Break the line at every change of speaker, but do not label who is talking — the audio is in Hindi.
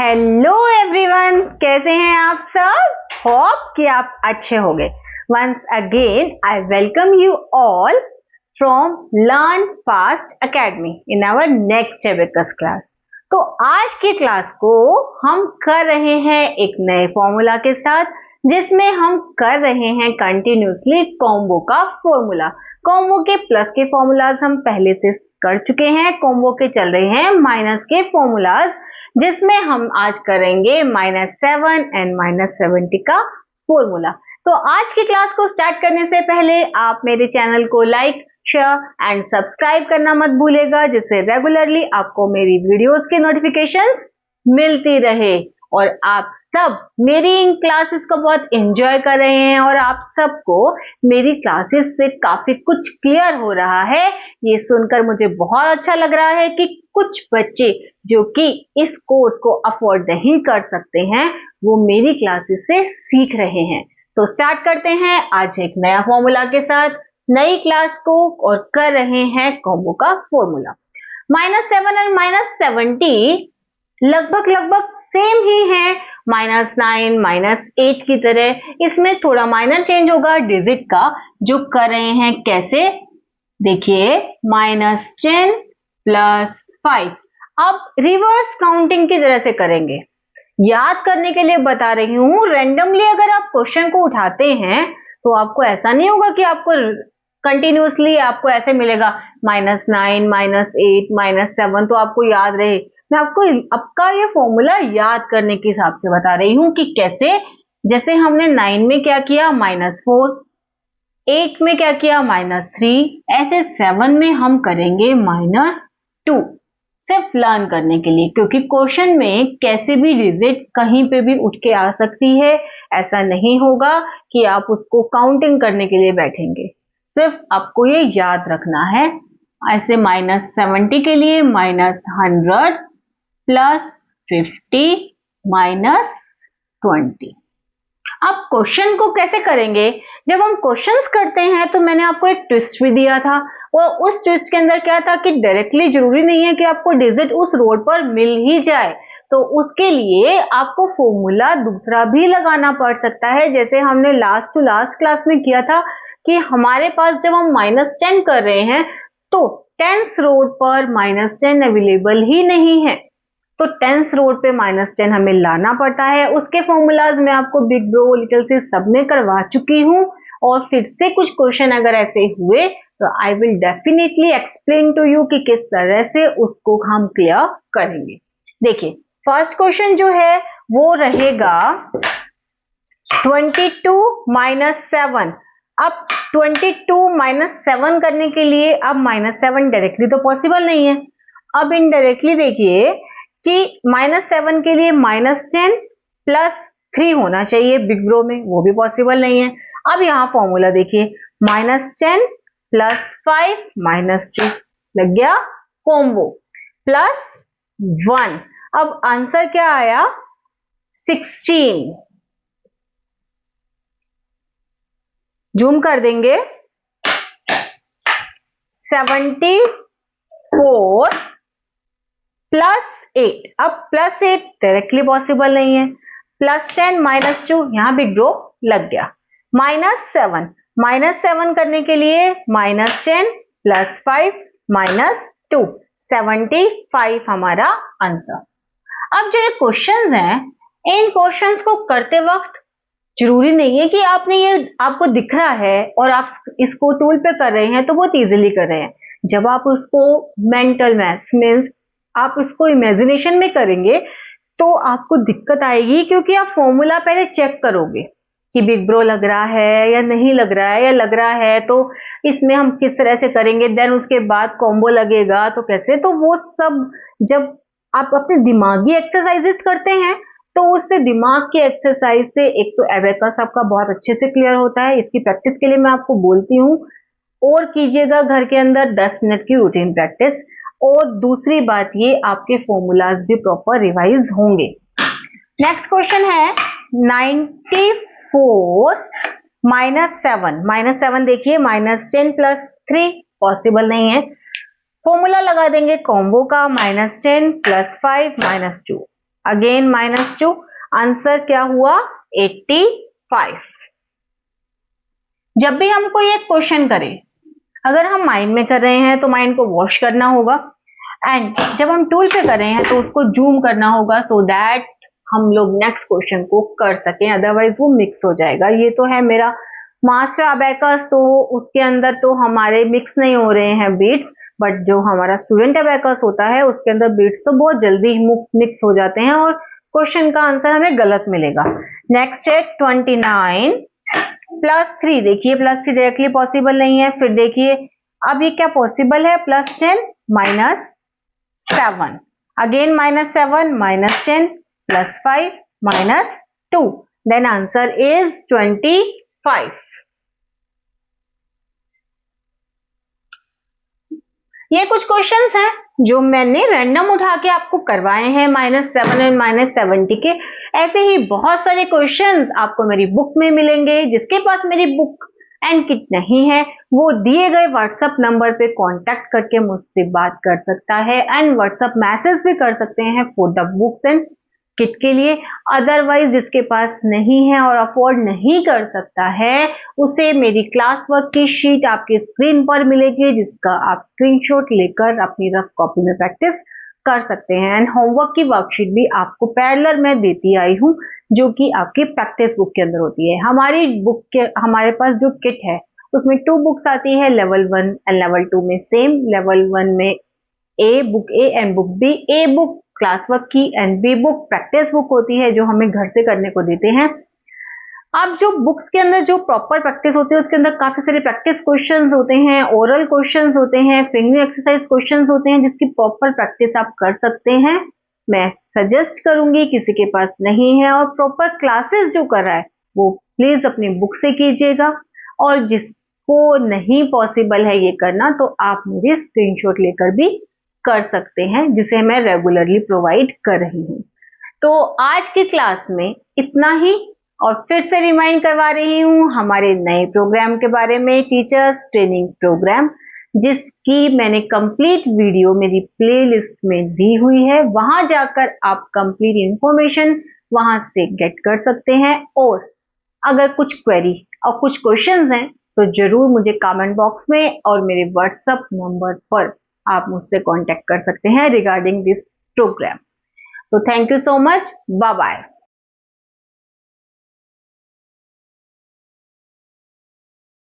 हेलो एवरीवन, कैसे हैं आप सब? होप कि आप अच्छे होंगे। Once again I welcome you all from Learn Fast Academy in our next abacus class. तो आज की क्लास को हम कर रहे हैं एक नए फॉर्मूला के साथ, जिसमें हम कर रहे हैं कंटिन्यूसली कॉम्बो का फॉर्मूला। कॉम्बो के प्लस के फॉर्मूलाज हम पहले से कर चुके हैं, कॉम्बो के चल रहे हैं माइनस के फॉर्मूलाज, जिसमें हम आज करेंगे -7 एंड -70 का फॉर्मूला। तो आज की क्लास को स्टार्ट करने से पहले आप मेरे चैनल को लाइक, शेयर एंड सब्सक्राइब करना मत भूलेगा, जिससे रेगुलरली आपको मेरी वीडियोस के नोटिफिकेशंस मिलती रहे और आप सब मेरी इन क्लासेस को बहुत एंजॉय कर रहे हैं और आप सबको मेरी क्लासेस से काफी कुछ क्लियर हो रहा है। ये सुनकर मुझे बहुत अच्छा लग रहा है कि कुछ बच्चे जो कि इस कोर्स को अफोर्ड नहीं कर सकते हैं, वो मेरी क्लासेस से सीख रहे हैं। तो स्टार्ट करते हैं आज एक नया फॉर्मूला के साथ नई क्लास को, और कर रहे हैं कॉम्बो का फॉर्मूला। -7 और -70 लगभग सेम ही है, -9 -8 की तरह। इसमें थोड़ा माइनर चेंज होगा डिजिट का, जो कर रहे हैं कैसे, देखिए -10 + 5। अब रिवर्स काउंटिंग की तरह से करेंगे। याद करने के लिए बता रही हूं, रैंडमली अगर आप क्वेश्चन को उठाते हैं तो आपको ऐसा नहीं होगा कि आपको कंटिन्यूसली आपको ऐसे मिलेगा -9 -8 -7 तो आपको याद रहे। मैं आपको आपका ये फॉर्मूला याद करने के हिसाब से बता रही हूं कि कैसे। जैसे हमने 9 में क्या किया, -4, 8 में क्या किया, -3, ऐसे 7 में हम करेंगे -2, सिर्फ लर्न करने के लिए, क्योंकि क्वेश्चन में कैसे भी डिजिट कहीं पे भी उठ के आ सकती है। ऐसा नहीं होगा कि आप उसको काउंटिंग करने के लिए बैठेंगे, सिर्फ आपको ये याद रखना है। ऐसे -70 के लिए -100 + 50 -20। अब क्वेश्चन को कैसे करेंगे? जब हम क्वेश्चंस करते हैं तो मैंने आपको एक ट्विस्ट भी दिया था, और उस ट्विस्ट के अंदर क्या था कि डायरेक्टली जरूरी नहीं है कि आपको डिजिट उस रोड पर मिल ही जाए, तो उसके लिए आपको फॉर्मूला दूसरा भी लगाना पड़ सकता है। जैसे हमने लास्ट टू लास्ट क्लास में किया था कि हमारे पास जब हम -10 कर रहे हैं तो 10th रोड पर -10 अवेलेबल ही नहीं है, तो 10th रोड पे -10 हमें लाना पड़ता है। उसके फॉर्मूलाज मैं आपको बिग ब्रो, लिटिल सी सब में करवा चुकी हूँ, और फिर से कुछ क्वेश्चन अगर ऐसे हुए तो I will definitely explain to you कि किस तरह से उसको हम क्लियर करेंगे। देखिए फर्स्ट क्वेश्चन जो है वो रहेगा 22 - 7। अब 22 - 7 करने के लिए अब -7 डायरेक्टली तो पॉसिबल नहीं है। अब इनडायरेक्टली देखिए कि -7 के लिए -10 + 3 होना चाहिए बिग ब्रो में, वो भी पॉसिबल नहीं है। अब यहां फॉर्मूला देखिए, -10 + 5 -2 लग गया कॉम्बो, +1। अब आंसर क्या आया, 16। जूम कर देंगे, 74 + 8। अब +8 डायरेक्टली पॉसिबल नहीं है, +10 -2 यहां बिग ब्रो लग गया। -7 करने के लिए -10 + 5 -2, 75 हमारा आंसर। अब जो ये क्वेश्चंस हैं, इन क्वेश्चंस को करते वक्त जरूरी नहीं है कि आपने ये आपको दिख रहा है और आप इसको टूल पे कर रहे हैं तो बहुत इजीली कर रहे हैं। जब आप उसको मेंटल मैथ मींस आप इसको इमेजिनेशन में करेंगे तो आपको दिक्कत आएगी, क्योंकि आप फॉर्मूला पहले चेक करोगे कि बिग ब्रो लग रहा है या नहीं लग रहा है, या लग रहा है तो इसमें हम किस तरह से करेंगे, देन उसके बाद कॉम्बो लगेगा तो कैसे। तो वो सब जब आप अपने दिमागी एक्सरसाइजेस करते हैं तो उससे दिमाग की एक्सरसाइज से एक तो एबेकस आपका बहुत अच्छे से क्लियर होता है। इसकी प्रैक्टिस के लिए मैं आपको बोलती हूँ और कीजिएगा घर के अंदर 10 मिनट की रूटीन प्रैक्टिस, और दूसरी बात ये आपके फॉर्मूलाज भी प्रॉपर रिवाइज होंगे। नेक्स्ट क्वेश्चन है 94 - 7 देखिए, -10 + 3 पॉसिबल नहीं है। फॉर्मूला लगा देंगे कॉम्बो का, -10 + 5 -2। अगेन -2, आंसर क्या हुआ 85। जब भी हम कोई एक क्वेश्चन करें, अगर हम माइंड में कर रहे हैं तो माइंड को वॉश करना होगा, एंड जब हम टूल पे कर रहे हैं तो उसको जूम करना होगा सो दैट हम लोग नेक्स्ट क्वेश्चन को कर सकें, अदरवाइज वो मिक्स हो जाएगा। ये तो है मेरा मास्टर अबेकस, तो उसके अंदर तो हमारे मिक्स नहीं हो रहे हैं बीट्स, बट जो हमारा स्टूडेंट अबेकस होता है उसके अंदर बीट्स तो बहुत जल्दी मिक्स हो जाते हैं और क्वेश्चन का आंसर हमें गलत मिलेगा। नेक्स्ट है 29 +3। देखिए +3 डायरेक्टली पॉसिबल नहीं है, फिर देखिए अब ये क्या पॉसिबल है, +10 -7, अगेन -7 -10 +5 -2, देन आंसर इज 25। ये कुछ क्वेश्चंस हैं जो मैंने रैंडम उठा के आपको करवाए हैं -7 और -70 के। ऐसे ही बहुत सारे क्वेश्चंस आपको मेरी बुक में मिलेंगे। जिसके पास मेरी बुक एंड किट नहीं है वो दिए गए व्हाट्सएप नंबर पे कांटेक्ट करके मुझसे बात कर सकता है एंड व्हाट्सएप मैसेज भी कर सकते हैं for the books and kit के लिए। अदरवाइज जिसके पास नहीं है और अफोर्ड नहीं कर सकता है उसे मेरी क्लास वर्क की शीट आपकी स्क्रीन पर मिलेगी, जिसका आप स्क्रीनशॉट लेकर अपनी रफ कॉपी में प्रैक्टिस कर सकते हैं। एंड होमवर्क की वर्कशीट भी आपको पैरेलल में देती आई हूँ, जो कि आपकी प्रैक्टिस बुक के अंदर होती है। हमारे पास जो किट है उसमें 2 बुक्स आती है, लेवल 1 एंड लेवल 2 में सेम। लेवल 1 में book A and book B. A book class work की and B book practice book होती है जो हमें घर से करने को देते हैं। अब जो बुक्स के अंदर जो प्रॉपर प्रैक्टिस होती है उसके अंदर काफी सारे प्रैक्टिस क्वेश्चंस होते हैं, ओरल क्वेश्चंस होते हैं, फिंगरिंग एक्सरसाइज क्वेश्चंस होते हैं, जिसकी प्रॉपर प्रैक्टिस आप कर सकते हैं। मैं सजेस्ट करूंगी किसी के पास नहीं है और प्रॉपर क्लासेस जो कर रहा है वो प्लीज अपनी बुक से कीजिएगा, और जिसको नहीं पॉसिबल है ये करना तो आप मेरी स्क्रीनशॉट लेकर भी कर सकते हैं, जिसे मैं रेगुलरली प्रोवाइड कर रही हूँ। तो आज की क्लास में इतना ही, और फिर से रिमाइंड करवा रही हूँ हमारे नए प्रोग्राम के बारे में, टीचर्स ट्रेनिंग प्रोग्राम, जिसकी मैंने कंप्लीट वीडियो मेरी प्लेलिस्ट में दी हुई है। वहां जाकर आप कंप्लीट इंफॉर्मेशन वहां से गेट कर सकते हैं। और अगर कुछ क्वेरी और कुछ क्वेश्चंस हैं तो जरूर मुझे कमेंट बॉक्स में और मेरे व्हाट्सएप नंबर पर आप मुझसे कांटेक्ट कर सकते हैं रिगार्डिंग दिस प्रोग्राम। तो thank you so much, bye bye.